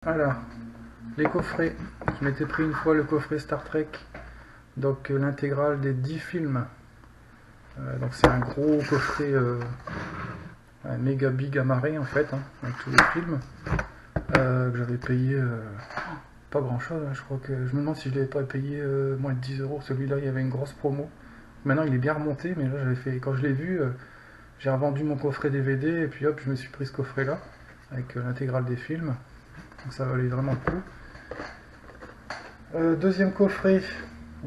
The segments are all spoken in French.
Alors, les coffrets. Je m'étais pris une fois le coffret Star Trek, donc l'intégrale des 10 films. Donc c'est un gros coffret, un méga big amarré en fait, hein, avec tous les films, que j'avais payé pas grand chose, hein. Je crois que je me demande si je l'avais pas payé moins de 10 euros. Celui-là, il y avait une grosse promo. Maintenant, il est bien remonté, mais là, j'avais fait, quand je l'ai vu, j'ai revendu mon coffret DVD et puis hop, je me suis pris ce coffret-là avec l'intégrale des films. Donc ça valait vraiment le coup. Deuxième coffret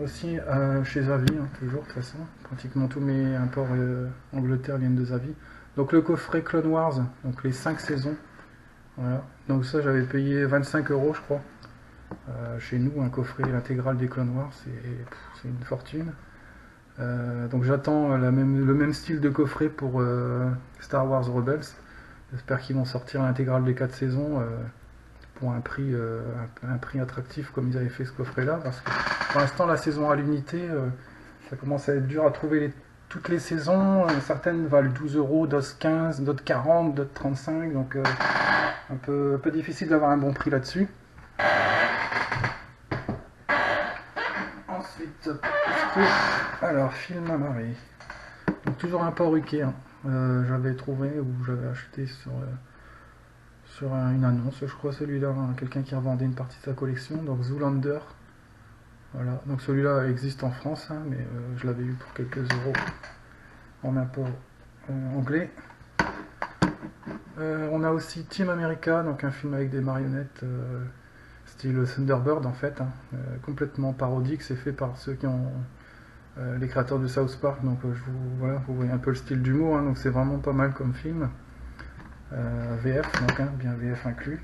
aussi chez Zavi, hein, toujours de toute façon. Pratiquement tous mes imports Angleterre viennent de Zavi. Donc le coffret Clone Wars, donc les 5 saisons. Voilà. Donc ça j'avais payé 25 euros je crois. Chez nous, un coffret intégral des Clone Wars, c'est une fortune. Donc j'attends le même style de coffret pour Star Wars Rebels. J'espère qu'ils vont sortir l'intégrale des 4 saisons pour un prix attractif comme ils avaient fait ce coffret là, parce que pour l'instant la saison à l'unité, ça commence à être dur à trouver toutes les saisons. Certaines valent 12 euros, d'autres 15, d'autres 40, d'autres 35, donc un peu difficile d'avoir un bon prix là-dessus. Ensuite, alors film amarré, donc toujours un port UK, hein. J'avais trouvé ou j'avais acheté sur une annonce, je crois, celui-là, hein, quelqu'un qui revendait une partie de sa collection, donc Zoolander. Voilà, donc celui-là existe en France, hein, mais je l'avais eu pour quelques euros en import anglais. On a aussi Team America, donc un film avec des marionnettes style Thunderbird en fait, hein, complètement parodique. C'est fait par ceux qui ont les créateurs de South Park, donc voilà, vous voyez un peu le style d'humour, hein, donc c'est vraiment pas mal comme film. VF, donc hein, bien VF inclus.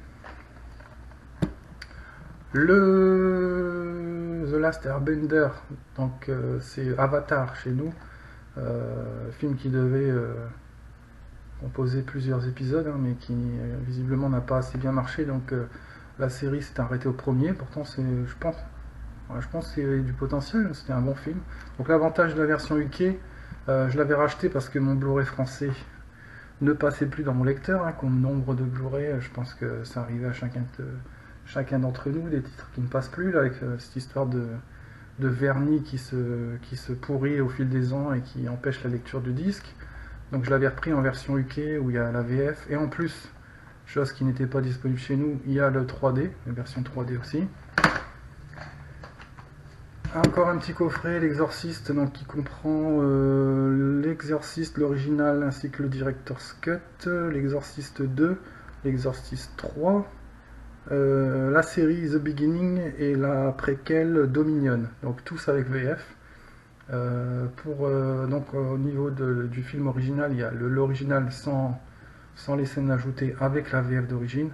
The Last Airbender, donc c'est Avatar chez nous, film qui devait composer plusieurs épisodes, hein, mais qui visiblement n'a pas assez bien marché, donc la série s'est arrêtée au premier. Pourtant je pense que c'est du potentiel, c'était un bon film. Donc l'avantage de la version UK, je l'avais racheté parce que mon Blu-ray français ne passait plus dans mon lecteur, hein, comme nombre de Blu-ray, je pense que ça arrivait à chacun d'entre nous, des titres qui ne passent plus, là, avec cette histoire de vernis qui se pourrit au fil des ans et qui empêche la lecture du disque. Donc je l'avais repris en version UK où il y a la VF, et en plus, chose qui n'était pas disponible chez nous, il y a le 3D, la version 3D aussi. Encore un petit coffret, l'Exorciste, donc qui comprend l'Exorciste, l'original, ainsi que le Director's Cut, l'Exorciste 2, l'Exorciste 3, la série The Beginning et la préquelle Dominion, donc tous avec VF. Donc au niveau du film original, il y a l'original sans les scènes ajoutées avec la VF d'origine,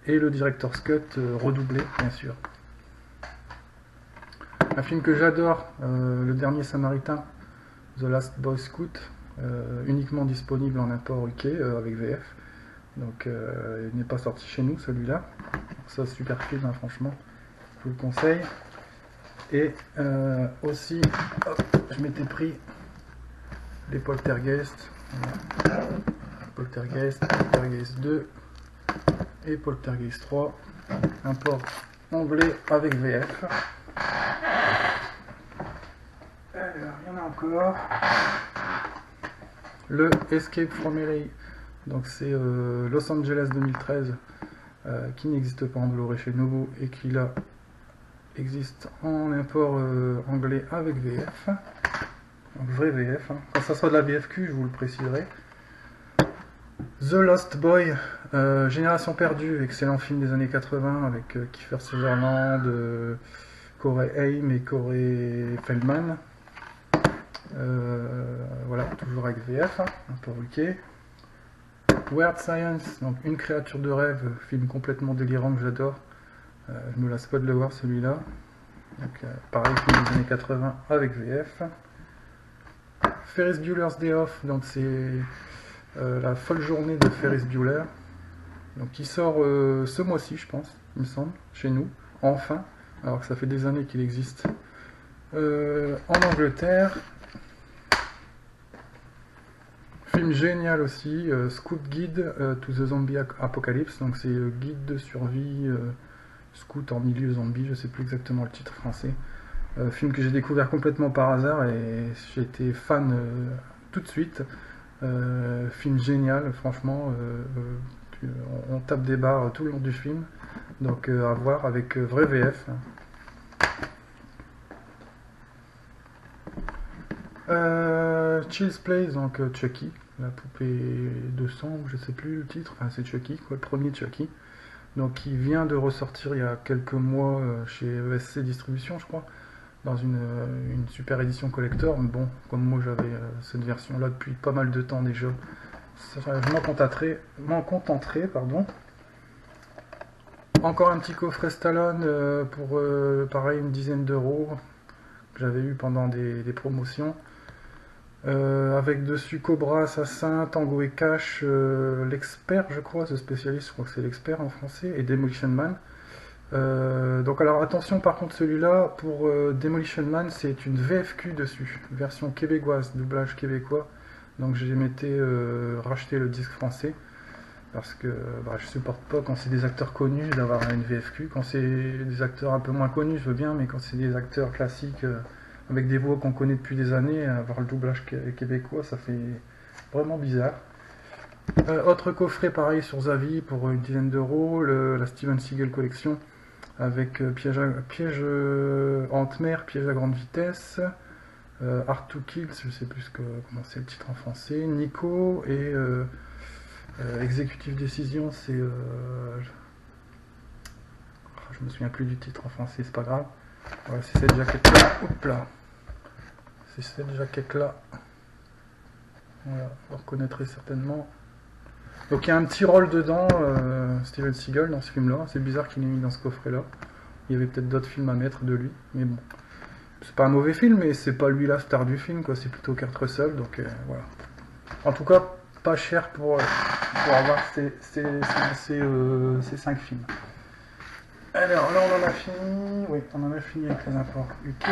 et le Director's Cut redoublé bien sûr. Un film que j'adore, Le Dernier Samaritain, The Last Boy Scout, uniquement disponible en import UK avec VF. Donc il n'est pas sorti chez nous celui-là. Ça, super film, hein, franchement, je vous le conseille. Et aussi, hop, je m'étais pris les Poltergeist. Voilà. Poltergeist 2 et Poltergeist 3, import anglais avec VF. Alors, il y en a encore. Le Escape from LA, donc c'est Los Angeles 2013, qui n'existe pas en Blu-ray chez nous et qui là existe en import anglais avec VF, donc vrai VF, hein. Quand ça sera de la VFQ, je vous le préciserai. The Lost Boy, Génération perdue, excellent film des années 80 avec Kiefer Sutherland, Corey Haim et Corey Feldman. Voilà, toujours avec VF, hein, un peu UK. Weird Science, donc Une créature de rêve, film complètement délirant que j'adore. Je me lasse pas de le voir celui-là. Donc pareil, film des années 80 avec VF. Ferris Bueller's Day Off, donc c'est la folle journée de Ferris Bueller. Donc qui sort ce mois-ci, je pense, il me semble, chez nous, enfin, alors que ça fait des années qu'il existe en Angleterre. film génial aussi, Scout Guide to the Zombie Apocalypse, donc c'est guide de survie, scout en milieu zombie, je sais plus exactement le titre français. Film que j'ai découvert complètement par hasard et j'ai été fan tout de suite. Film génial, franchement, on tape des barres tout le long du film, donc à voir avec vrai VF. Child's Place, donc Chucky, la poupée de sang, je sais plus le titre, enfin c'est Chucky, quoi, le premier Chucky, donc qui vient de ressortir il y a quelques mois chez ESC Distribution, je crois, dans une super édition collector. Mais bon, comme moi j'avais cette version là depuis pas mal de temps déjà, je m'en contenterai, pardon. Encore un petit coffret Stallone pour pareil une dizaine d'euros que j'avais eu pendant des promotions. Avec dessus Cobra, Assassin, Tango et Cash, l'expert je crois, ce spécialiste, je crois que c'est l'expert en français, et Demolition Man. Donc alors attention par contre celui-là, pour Demolition Man c'est une VFQ dessus, version québécoise, doublage québécois, donc j'ai m'étais racheté le disque français, parce que je supporte pas quand c'est des acteurs connus d'avoir une VFQ, quand c'est des acteurs un peu moins connus je veux bien, mais quand c'est des acteurs classiques avec des voix qu'on connaît depuis des années, avoir le doublage québécois ça fait vraiment bizarre. Autre coffret pareil sur Zavi pour une dizaine d'euros, la Steven Seagal collection avec piège Ant-mer, piège à grande vitesse, Hard to Kill, je sais plus comment c'est le titre en français, Nico et Executive Decision, c'est je me souviens plus du titre en français, c'est pas grave. Voilà, c'est cette jaquette là, hop là, c'est cette jaquette là, voilà, vous reconnaîtrez certainement. Donc il y a un petit rôle dedans, Steven Seagal dans ce film là, c'est bizarre qu'il l'ait mis dans ce coffret là, il y avait peut-être d'autres films à mettre de lui, mais bon, c'est pas un mauvais film, mais c'est pas lui la star du film, quoi, c'est plutôt Kurt Russell, donc voilà. En tout cas, pas cher pour avoir ces 5 films. Alors là on en a fini, oui, on en a fini avec les imports UK.